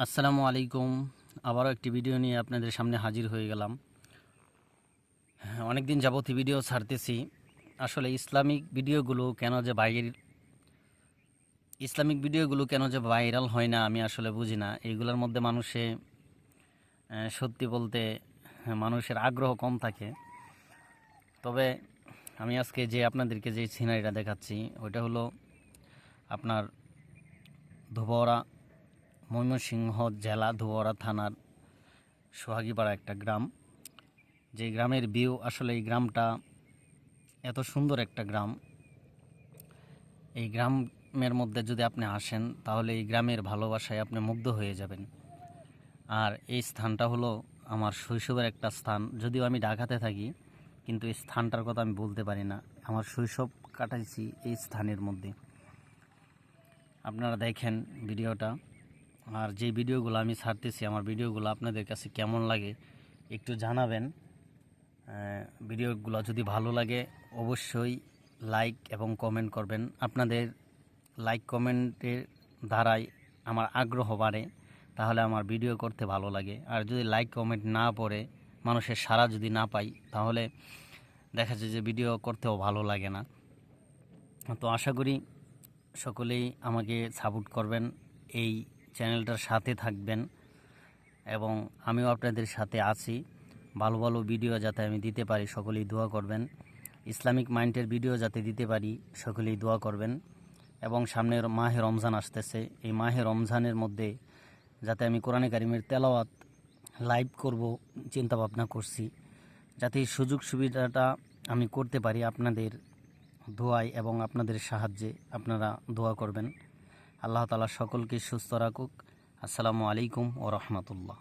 আসসালামু আলাইকুম। আবারও একটি ভিডিও নিয়ে আপনাদের সামনে হাজির হয়ে গেলাম। অনেক দিন যাবত ভিডিও ছাড়তেছি। আসলে ইসলামিক ভিডিওগুলো কেন যে ভাইরাল হয় না আমি আসলে বুঝি না। এইগুলোর মধ্যে সত্যি বলতে মানুষের আগ্রহ কম থাকে। তবে আমি আজকে আপনাদেরকে যে সিনারিটা দেখাচ্ছি ওইটা হলো আপনার ধোবাউড়া, ময়মনসিংহ জেলা ধোবাউড়া থানার সোহাগীপাড়া একটা গ্রাম। যে গ্রামের ভিউ, আসলে এই গ্রামটা এত সুন্দর একটা গ্রাম। এই গ্রামের মধ্যে যদি আপনি আসেন তাহলে এই গ্রামের ভালোবাসায় আপনি মুগ্ধ হয়ে যাবেন। আর এই স্থানটা হলো আমার শৈশবের একটা স্থান। যদিও আমি ঢাকাতে থাকি, কিন্তু এই স্থানটার কথা আমি বলতে পারি না। আমার শৈশব কাটাইছি এই স্থানের মধ্যে। আপনারা দেখেন ভিডিওটা, আর যে ভিডিওগুলো আমি ছাড়তেছি আমার ভিডিওগুলো আপনাদের কাছে কেমন লাগে একটু জানাবেন। ভিডিওগুলো যদি ভালো লাগে অবশ্যই লাইক এবং কমেন্ট করবেন। আপনাদের লাইক কমেন্টের দ্বারাই আমার আগ্রহ বাড়ে, তাহলে আমার ভিডিও করতে ভালো লাগে। আর যদি লাইক কমেন্ট না পড়ে, মানুষের সাড়া যদি না পাই, তাহলে দেখা যায় যে ভিডিও করতেও ভালো লাগে না। তো আশা করি সকলেই আমাকে সাপোর্ট করবেন, এই চ্যানেলটার সাথে থাকবেন এবং আমিও আপনাদের সাথে আছি। ভালো ভালো ভিডিও যাতে আমি দিতে পারি সকলেই দোয়া করবেন। ইসলামিক মাইন্ডের ভিডিও যাতে দিতে পারি সকলেই দোয়া করবেন। এবং সামনের মাহে রমজান আসতেছে, এই মাহে রমজানের মধ্যে যাতে আমি কোরআনে কারিমের তেলাওয়াত লাইভ করব চিন্তা ভাবনা করছি, যাতে এই সুযোগ সুবিধাটা আমি করতে পারি আপনাদের দোয়ায় এবং আপনাদের সাহায্যে। আপনারা দোয়া করবেন। আল্লাহ তাআলা সকলকে সুস্থ রাখুক। আসসালামু আলাইকুম ওয়া রাহমাতুল্লাহ।